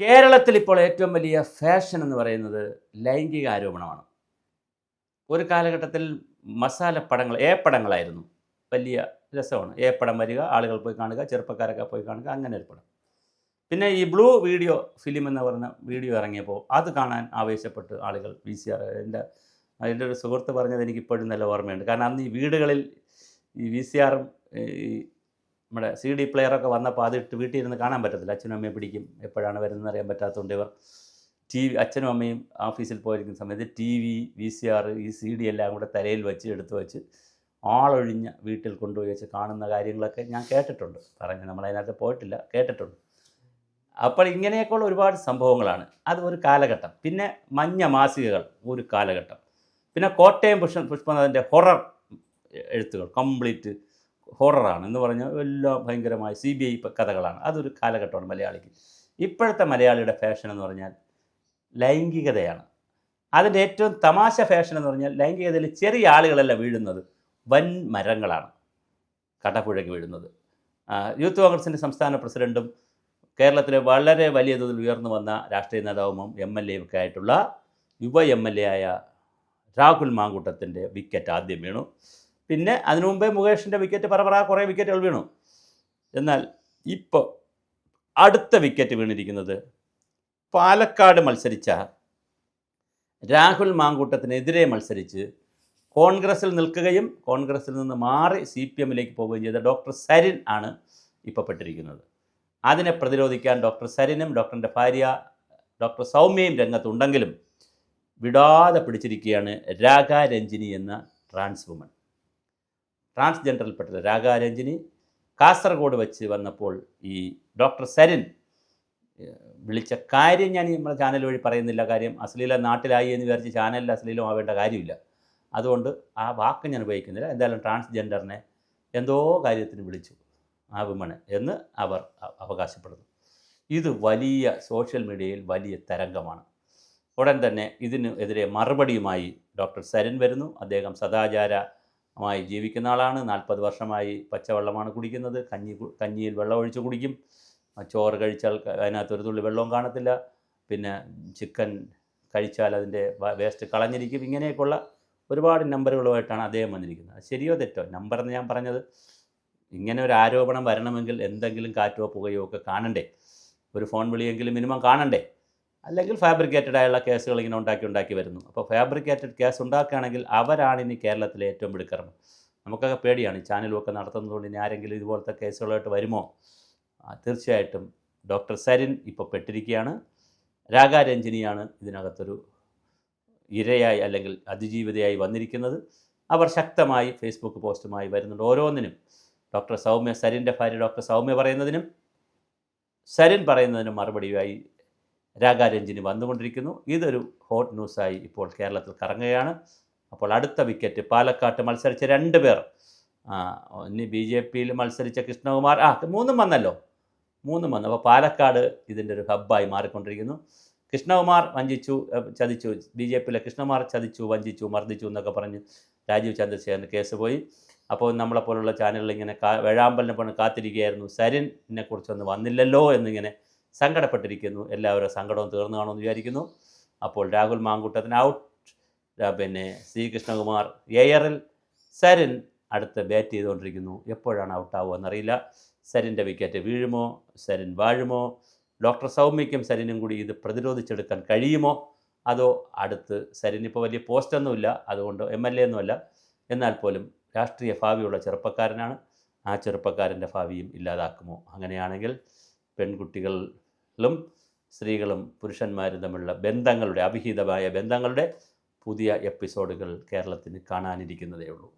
കേരളത്തിൽ ഇപ്പോൾ ഏറ്റവും വലിയ ഫാഷൻ എന്ന് പറയുന്നത് ലൈംഗിക ആരോപണമാണ്. ഒരു കാലഘട്ടത്തിൽ മസാല പടങ്ങൾ, പടങ്ങളായിരുന്നു. വലിയ രസമാണ്. പടം വരിക, ആളുകൾ പോയി കാണുക, ചെറുപ്പക്കാരൊക്കെ പോയി കാണുക, അങ്ങനെ ഒരു പടം. പിന്നെ ഈ ബ്ലൂ വീഡിയോ ഫിലിം എന്ന് പറഞ്ഞ വീഡിയോ ഇറങ്ങിയപ്പോൾ അത് കാണാൻ ആവേശപ്പെട്ട് ആളുകൾ VCR, എൻ്റെ ഒരു സുഹൃത്ത് പറഞ്ഞത് എനിക്കിപ്പോഴും നല്ല ഓർമ്മയുണ്ട്. കാരണം അന്ന് ഈ വീടുകളിൽ ഈ VCRും ഈ നമ്മുടെ CD പ്ലെയറൊക്കെ വന്നപ്പോൾ അതിട്ട് വീട്ടിൽ ഇരുന്ന് കാണാൻ പറ്റത്തില്ല. അച്ഛനും അമ്മയും പിടിക്കും, എപ്പോഴാണ് വരുന്നതെന്ന് അറിയാൻ പറ്റാത്തതുകൊണ്ട് ഇവർ അച്ഛനും അമ്മയും ഓഫീസിൽ പോയിരിക്കുന്ന സമയത്ത് TV, VCR, ഈ CD എല്ലാം കൂടെ തലയിൽ വെച്ച് എടുത്തു വെച്ച് ആളൊഴിഞ്ഞ വീട്ടിൽ കൊണ്ടുപോയി വെച്ച് കാണുന്ന കാര്യങ്ങളൊക്കെ ഞാൻ കേട്ടിട്ടുണ്ട്. നമ്മളതിനകത്ത് പോയിട്ടില്ല, കേട്ടിട്ടുണ്ട്. അപ്പോൾ ഇങ്ങനെയൊക്കെയുള്ള ഒരുപാട് സംഭവങ്ങളാണ്. അത് ഒരു കാലഘട്ടം. പിന്നെ മഞ്ഞ മാസികകൾ ഒരു കാലഘട്ടം. പിന്നെ കോട്ടയം പുഷ്പനാഥൻ്റെ ഹൊറർ എഴുത്തുകൾ കംപ്ലീറ്റ് ഹൊററാണ് എന്ന് പറഞ്ഞാൽ എല്ലാം ഭയങ്കരമായ CBI കഥകളാണ്. അതൊരു കാലഘട്ടമാണ് മലയാളിക്ക്. ഇപ്പോഴത്തെ മലയാളിയുടെ ഫാഷൻ എന്ന് പറഞ്ഞാൽ ലൈംഗികതയാണ്. അതിൻ്റെ ഏറ്റവും തമാശ ഫാഷൻ എന്ന് പറഞ്ഞാൽ ലൈംഗികതയിൽ ചെറിയ ആളുകളല്ല വീഴുന്നത്, വൻ മരങ്ങളാണ് കടപുഴകി വീഴുന്നത്. യൂത്ത് കോൺഗ്രസിൻ്റെ സംസ്ഥാന പ്രസിഡൻറ്റും കേരളത്തിലെ വളരെ വലിയ തോതിൽ ഉയർന്നു വന്ന രാഷ്ട്രീയ നേതാവും MLA ഒക്കെ ആയിട്ടുള്ള യുവ MLA ആയ രാഹുൽ മാങ്കൂട്ടത്തിൻ്റെ വിക്കറ്റ് ആദ്യം വീണു. പിന്നെ അതിനു മുമ്പേ മുകേഷിൻ്റെ വിക്കറ്റ് കുറേ വിക്കറ്റുകൾ വീണു. എന്നാൽ ഇപ്പോൾ അടുത്ത വിക്കറ്റ് വീണിരിക്കുന്നത് പാലക്കാട് മത്സരിച്ച രാഹുൽ മാങ്കൂട്ടത്തിനെതിരെ മത്സരിച്ച് കോൺഗ്രസിൽ നിൽക്കുകയും കോൺഗ്രസിൽ നിന്ന് മാറി CPMലേക്ക് പോവുകയും ചെയ്ത ഡോക്ടർ സരിൻ ആണ് ഇപ്പോൾ പെട്ടിരിക്കുന്നത്. അതിനെ പ്രതിരോധിക്കാൻ ഡോക്ടർ സരിനും ഡോക്ടറിൻ്റെ ഭാര്യ ഡോക്ടർ സൗമ്യയും രംഗത്തുണ്ടെങ്കിലും വിടാതെ പിടിച്ചിരിക്കുകയാണ് രാഗാരഞ്ജിനി എന്ന ട്രാൻസ്ജെൻഡറിൽപ്പെട്ട രാഗാരഞ്ജിനി. കാസർഗോഡ് വെച്ച് വന്നപ്പോൾ ഈ ഡോക്ടർ സരിൻ വിളിച്ച കാര്യം ഞാൻ നമ്മുടെ ചാനൽ വഴി പറയുന്നില്ല. കാര്യം അശ്ലീലം നാട്ടിലായി എന്ന് വിചാരിച്ച് ചാനലിൽ അശ്ലീലം ആവേണ്ട കാര്യമില്ല. അതുകൊണ്ട് ആ വാക്ക് ഞാൻ ഉപയോഗിക്കുന്നില്ല. എന്തായാലും ട്രാൻസ്ജെൻഡറിനെ എന്തോ കാര്യത്തിന് വിളിച്ചു ആ വിമണ് എന്ന് അവർ അവകാശപ്പെടുന്നു. ഇത് വലിയ സോഷ്യൽ മീഡിയയിൽ വലിയ തരംഗമാണ്. ഉടൻ തന്നെ ഇതിന് എതിരെ മറുപടിയുമായി ഡോക്ടർ സരിൻ വരുന്നു. അദ്ദേഹം സദാചാരമായി ജീവിക്കുന്ന ആളാണ്. 40 വർഷമായി പച്ചവെള്ളമാണ് കുടിക്കുന്നത്. കഞ്ഞിയിൽ വെള്ളം ഒഴിച്ച് കുടിക്കും. ചോറ് കഴിച്ചാൽ അതിനകത്ത് ഒരു തുള്ളി വെള്ളവും കാണത്തില്ല. പിന്നെ ചിക്കൻ കഴിച്ചാൽ അതിൻ്റെ വേസ്റ്റ് കളഞ്ഞിരിക്കും. ഇങ്ങനെയൊക്കെയുള്ള ഒരുപാട് നമ്പറുകളുമായിട്ടാണ് അദ്ദേഹം വന്നിരിക്കുന്നത്. ശരിയോ തെറ്റോ നമ്പറെന്ന് ഞാൻ പറഞ്ഞത്, ഇങ്ങനെ ഒരു ആരോപണം വരണമെങ്കിൽ എന്തെങ്കിലും കാറ്റോ പുകയോ ഒക്കെ കാണണ്ടേ, ഒരു ഫോൺ വിളിയെങ്കിലും മിനിമം കാണണ്ടേ. അല്ലെങ്കിൽ ഫാബ്രിക്കേറ്റഡ് ആയുള്ള കേസുകൾ ഇങ്ങനെ ഉണ്ടാക്കി വരുന്നു. അപ്പോൾ ഫാബ്രിക്കേറ്റഡ് കേസ് ഉണ്ടാക്കുകയാണെങ്കിൽ അവരാണ് ഇനി കേരളത്തിലെ ഏറ്റവും മിടുക്കർമ്മ. നമുക്കൊക്കെ പേടിയാണ് ഈ ചാനലുമൊക്കെ നടത്തുന്നതുകൊണ്ട് ഇനി ആരെങ്കിലും ഇതുപോലത്തെ കേസുകളായിട്ട് വരുമോ. തീർച്ചയായിട്ടും ഡോക്ടർ സരിൻ ഇപ്പോൾ പെട്ടിരിക്കുകയാണ്. രാഗാരഞ്ജിനിയാണ് ഇതിനകത്തൊരു ഇരയായി അല്ലെങ്കിൽ അതിജീവിതയായി വന്നിരിക്കുന്നത്. അവർ ശക്തമായി ഫേസ്ബുക്ക് പോസ്റ്റുമായി വരുന്നുണ്ട്. ഓരോന്നിനും ഡോക്ടർ സൗമ്യ, സരിൻ്റെ ഭാര്യ ഡോക്ടർ സൗമ്യ പറയുന്നതിനും സരിൻ പറയുന്നതിനും മറുപടിയായി രാഗാരഞ്ജിനി വന്നുകൊണ്ടിരിക്കുന്നു. ഇതൊരു ഹോട്ട് ന്യൂസായി ഇപ്പോൾ കേരളത്തിൽ കറങ്ങുകയാണ്. അപ്പോൾ അടുത്ത വിക്കറ്റ് പാലക്കാട്ട് മത്സരിച്ച 2 പേർ, ഇനി BJPയിൽ മത്സരിച്ച കൃഷ്ണകുമാർ, 3 വന്നല്ലോ. അപ്പോൾ പാലക്കാട് ഇതിൻ്റെ ഒരു ഹബ്ബായി മാറിക്കൊണ്ടിരിക്കുന്നു. കൃഷ്ണകുമാർ ചതിച്ചു, BJPയിലെ കൃഷ്ണകുമാർ ചതിച്ചു, വഞ്ചിച്ചു, മർദ്ദിച്ചു എന്നൊക്കെ പറഞ്ഞ് രാജീവ് ചന്ദ്രശേഖരന് കേസ് പോയി. അപ്പോൾ നമ്മളെപ്പോലുള്ള ചാനലുകൾ ഇങ്ങനെ വേഴാമ്പലിനെ കൊണ്ട് കാത്തിരിക്കുകയായിരുന്നു. സരിനെ കുറിച്ചൊന്നും വന്നില്ലല്ലോ എന്നിങ്ങനെ സങ്കടപ്പെട്ടിരിക്കുന്നു. എല്ലാവരും സങ്കടവും തീർന്നു കാണുമെന്ന് വിചാരിക്കുന്നു. അപ്പോൾ രാഹുൽ മാങ്കൂട്ടത്തിന് ഔട്ട്. പിന്നെ C കൃഷ്ണകുമാർ എയറിൽ, സരിൻ അടുത്ത് ബാറ്റ് ചെയ്തുകൊണ്ടിരിക്കുന്നു. എപ്പോഴാണ് ഔട്ടാവുക എന്നറിയില്ല. സരിൻ്റെ വിക്കറ്റ് വീഴുമോ, സരിൻ വാഴുമോ, ഡോക്ടർ സൗമ്യയ്ക്കും സരിനും കൂടി ഇത് പ്രതിരോധിച്ചെടുക്കാൻ കഴിയുമോ, അതോ അടുത്ത് സരിനിപ്പോൾ വലിയ പോസ്റ്റൊന്നുമില്ല, അതുകൊണ്ട് MLA ഒന്നുമല്ല, എന്നാൽ പോലും രാഷ്ട്രീയ ഭാവിയുള്ള ചെറുപ്പക്കാരനാണ്. ആ ചെറുപ്പക്കാരൻ്റെ ഭാവിയും ഇല്ലാതാക്കുമോ. അങ്ങനെയാണെങ്കിൽ പെൺകുട്ടികളും സ്ത്രീകളും പുരുഷന്മാരും തമ്മിലുള്ള ബന്ധങ്ങളുടെ, അവിഹിതമായ ബന്ധങ്ങളുടെ പുതിയ എപ്പിസോഡുകൾ കേരളത്തിന് കാണാനിരിക്കുന്നതേ ഉള്ളൂ.